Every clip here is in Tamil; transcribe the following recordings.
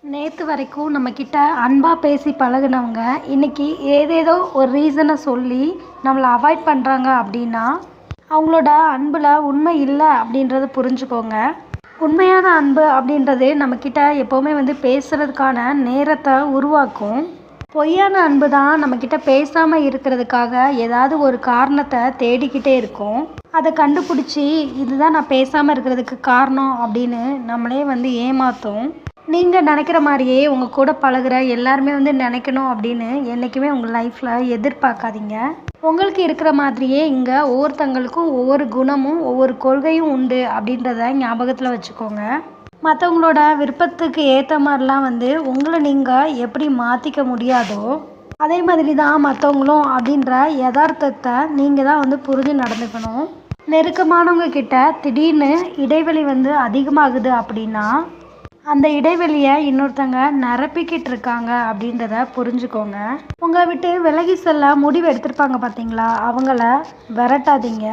நேற்று வரைக்கும் நம்மக்கிட்ட அன்பாக பேசி பழகுனவங்க இன்றைக்கி ஏதேதோ ஒரு ரீசனை சொல்லி நம்மளை அவாய்ட் பண்ணுறாங்க அப்படின்னா அவங்களோட அன்பில் உண்மை இல்லை அப்படின்றத புரிஞ்சுக்கோங்க. உண்மையான அன்பு அப்படின்றது நம்மக்கிட்ட எப்போவுமே பேசுகிறதுக்கான நேரத்தை உருவாக்கும். பொய்யான அன்பு தான் நம்மக்கிட்ட பேசாமல் இருக்கிறதுக்காக ஏதாவது ஒரு காரணத்தை தேடிக்கிட்டே இருக்கும். அதை கண்டுபிடிச்சி இதுதான் நான் பேசாமல் இருக்கிறதுக்கு காரணம் அப்படின்னு நம்மளே ஏமாற்றும். நீங்கள் நினைக்கிற மாதிரியே உங்கள் கூட பழகுற எல்லாருமே நினைக்கணும் அப்படின்னு என்றைக்குமே உங்கள் லைஃப்பில் எதிர்பார்க்காதீங்க. உங்களுக்கு இருக்கிற மாதிரியே இங்கே ஒவ்வொருத்தங்களுக்கும் ஒவ்வொரு குணமும் ஒவ்வொரு கொள்கையும் உண்டு அப்படின்றத ஞாபகத்தில் வச்சுக்கோங்க. மற்றவங்களோட விருப்பத்துக்கு ஏற்ற மாதிரிலாம் உங்களை நீங்கள் எப்படி மாற்றிக்க முடியாதோ அதே மாதிரி தான் மற்றவங்களும் அப்படின்ற யதார்த்தத்தை நீங்கள் தான் புரிஞ்சு நடந்துக்கணும். நெருக்கமானவங்க கிட்ட திடீர்னு இடைவெளி அதிகமாகுது அப்படின்னா அந்த இடைவெளியை இன்னொருத்தங்க நிரப்பிக்கிட்டு இருக்காங்க அப்படின்றத புரிஞ்சுக்கோங்க. உங்களை விட்டு விலகி செல்ல முடிவு எடுத்திருப்பாங்க பார்த்தீங்களா, அவங்கள விரட்டாதீங்க.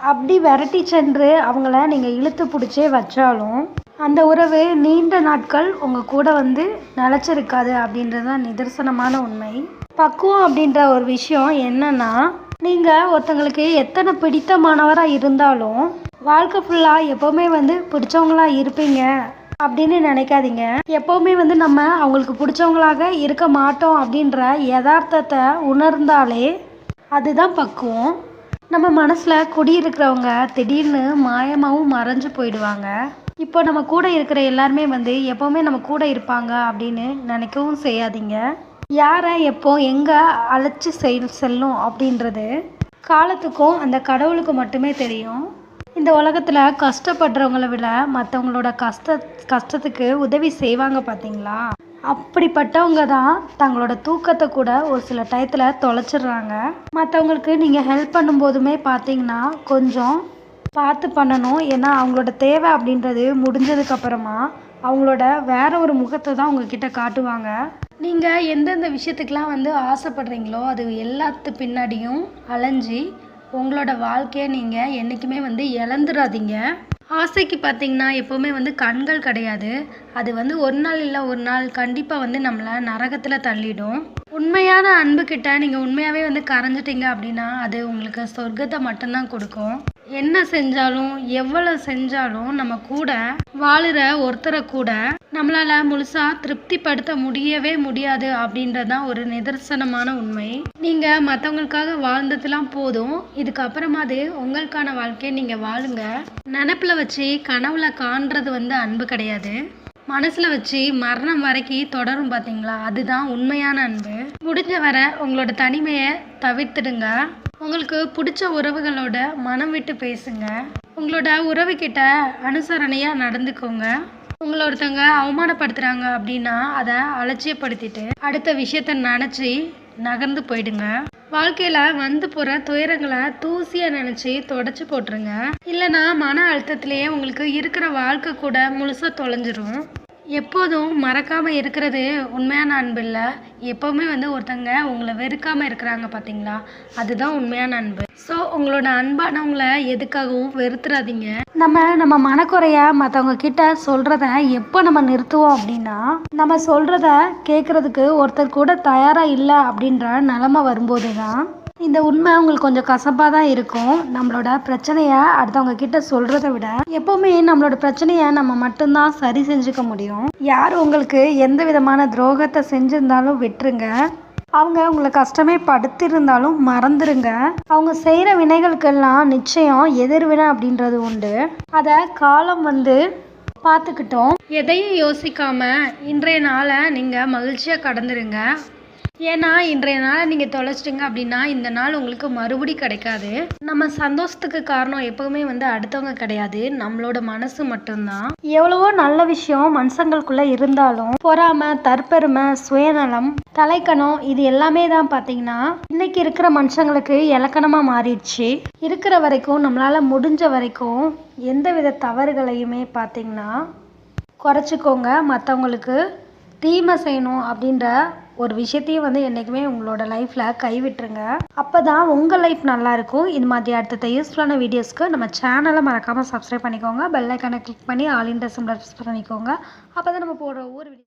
அப்படி விரட்டி சென்று அவங்கள நீங்கள் இழுத்து பிடிச்சே வச்சாலும் அந்த உறவு நீண்ட நாட்கள் உங்கள் கூட நிலச்சிருக்காது அப்படின்றது தான் நிதர்சனமான உண்மை. பக்குவம் அப்படின்ற ஒரு விஷயம் என்னன்னா, நீங்கள் ஒருத்தங்களுக்கு எத்தனை பிடித்தமானவராக இருந்தாலும் வாழ்க்கை ஃபுல்லாக எப்போவுமே பிடிச்சவங்களாக இருப்பீங்க அப்படின்னு நினைக்காதீங்க. எப்போவுமே நம்ம அவங்களுக்கு பிடிச்சவங்களாக இருக்க மாட்டோம் அப்படின்ற யதார்த்தத்தை உணர்ந்தாலே அதுதான் பக்குவம். நம்ம மனசில் குடியிருக்கிறவங்க திடீர்னு மாயமாகவும் மறைஞ்சு போயிடுவாங்க. இப்போ நம்ம கூட இருக்கிற எல்லாருமே எப்போவுமே நம்ம கூட இருப்பாங்க அப்படின்னு நினைக்கவும் செய்யாதீங்க. யாரை எப்போ எங்கே அழைச்சி செல்லும் அப்படின்றது காலத்துக்கும் அந்த கடவுளுக்கு மட்டுமே தெரியும். இந்த உலகத்தில் கஷ்டப்படுறவங்களை விட மற்றவங்களோட கஷ்டத்துக்கு உதவி செய்வாங்க பார்த்தீங்களா, அப்படிப்பட்டவங்க தான் தங்களோட தூக்கத்தை கூட ஒரு சில டயத்தில் தொலைச்சிடுறாங்க. மற்றவங்களுக்கு நீங்கள் ஹெல்ப் பண்ணும்போதுமே பார்த்தீங்கன்னா கொஞ்சம் பார்த்து பண்ணணும். ஏன்னா அவங்களோட தேவை அப்படின்றது முடிஞ்சதுக்கப்புறமா அவங்களோட வேற ஒரு முகத்தை தான் உங்ககிட்ட காட்டுவாங்க. நீங்கள் எந்தெந்த விஷயத்துக்கெலாம் ஆசைப்படுறீங்களோ அது எல்லாத்து பின்னாடியும் அலைஞ்சி உங்களோட வாழ்க்கையை நீங்கள் என்றைக்குமே இழந்துடாதீங்க. ஆசைக்கு பார்த்தீங்கன்னா எப்போவுமே கண்கள் கிடையாது. அது ஒரு நாள் இல்லை ஒரு நாள் கண்டிப்பாக நம்மளை நரகத்தில் தள்ளிடும். உண்மையான அன்புக்கிட்ட நீங்கள் உண்மையாகவே கரைஞ்சிட்டிங்க அப்படின்னா அது உங்களுக்கு சொர்க்கத்தை மட்டும்தான் கொடுக்கும். என்ன செஞ்சாலும் எவ்வளோ செஞ்சாலும் நம்ம கூட வாழுற ஒருத்தரை கூட நம்மளால் முழுசாக திருப்திப்படுத்த முடியவே முடியாது அப்படின்றதான் ஒரு நிதர்சனமான உண்மை. நீங்கள் மற்றவங்களுக்காக வாழ்ந்ததுலாம் போதும், இதுக்கப்புறமா அது உங்களுக்கான வாழ்க்கையை நீங்கள் வாழுங்க. நினப்பில் வச்சு கனவுல காண்றது அன்பு கிடையாது. மனசில் வச்சு மரணம் வரைக்கும் தொடரும் பார்த்தீங்களா, அதுதான் உண்மையான அன்பு. முடிஞ்ச வரை உங்களோட தனிமையை தவிர்த்துடுங்க. உங்களுக்கு பிடிச்ச உறவுகளோட மனம் விட்டு பேசுங்க. உங்களோட உறவுக்கிட்ட அனுசரணையாக நடந்துக்கோங்க. உங்களை ஒருத்தவங்க அவமானப்படுத்துகிறாங்க அப்படின்னா அதை அலட்சியப்படுத்திட்டு அடுத்த விஷயத்த நினச்சி நகர்ந்து போயிடுங்க. வாழ்க்கையில் போகிற துயரங்களை தூசியாக நினச்சி தொடச்சி போட்டுருங்க. இல்லைனா மன அழுத்தத்திலேயே உங்களுக்கு இருக்கிற வாழ்க்கை கூட முழுசாக தொலைஞ்சிரும். எப்போதும் மறக்காமல் இருக்கிறது உண்மையான அன்பு இல்லை. எப்போவுமே ஒருத்தங்க உங்களை வெறுக்காமல் இருக்கிறாங்க பார்த்தீங்களா, அதுதான் உண்மையான அன்பு. ஸோ உங்களோட அன்பானவங்களை எதுக்காகவும் வெறுத்துறாதீங்க. நம்ம மனக்குறைய மற்றவங்க கிட்ட சொல்கிறத எப்போ நம்ம நிறுத்துவோம் அப்படின்னா நம்ம சொல்கிறத கேட்குறதுக்கு ஒருத்தர் கூட தயாராக இல்லை அப்படின்ற நிலமை வரும்போது தான் இந்த உண்மை உங்களுக்கு கொஞ்சம் கசப்பாக தான் இருக்கும். நம்மளோட பிரச்சனையை அடுத்தவங்க கிட்ட சொல்கிறத விட எப்போவுமே நம்மளோட பிரச்சனையை நம்ம மட்டும்தான் சரி செஞ்சுக்க முடியும். யார் உங்களுக்கு எந்த விதமான துரோகத்தை செஞ்சுருந்தாலும் விட்டுருங்க. அவங்க உங்களை கஷ்டமே படுத்திருந்தாலும் மறந்துடுங்க. அவங்க செய்கிற வினைகளுக்கெல்லாம் நிச்சயம் எதிர்வினை அப்படின்றது உண்டு. அதை காலம் பார்த்துக்கிட்டோம். எதையும் யோசிக்காமல் இன்றைய நாளை நீங்கள் மகிழ்ச்சியாக கடந்துருங்க. ஏன்னா இன்றைய நாளை நீங்கள் தொலைச்சிட்டிங்க அப்படின்னா இந்த நாள் உங்களுக்கு மறுபடி கிடைக்காது. நம்ம சந்தோஷத்துக்கு காரணம் எப்போவுமே அடுத்தவங்க கிடையாது, நம்மளோட மனசு மட்டும்தான். எவ்வளவோ நல்ல விஷயம் மனுஷங்களுக்குள்ளே இருந்தாலும் பொறாமை, தற்பெருமை, சுயநலம், தலைக்கணம் இது எல்லாமே தான் பார்த்தீங்கன்னா இன்னைக்கு இருக்கிற மனுஷங்களுக்கு இலக்கணமாக மாறிடுச்சு. இருக்கிற வரைக்கும் நம்மளால் முடிஞ்ச வரைக்கும் எந்த வித தவறுகளையுமே பார்த்தீங்கன்னா குறைச்சிக்கோங்க. மற்றவங்களுக்கு தீமை செய்யணும் அப்படின்ற ஒரு விஷயத்தையும் என்றைக்குமே உங்களோட லைஃப்பில் கைவிட்டுருங்க. அப்போ தான் உங்கள் லைஃப் நல்லாயிருக்கும். இது மாதிரி அடுத்த யூஸ்ஃபுல்லான வீடியோஸ்க்கு நம்ம சேனலை மறக்காமல் சப்ஸ்கிரைப் பண்ணிக்கோங்க. பெல் ஐக்கானை கிளிக் பண்ணி all in the symbol press பண்ணிக்கோங்க. அப்போ தான் நம்ம போடுற ஒவ்வொரு வீடியோ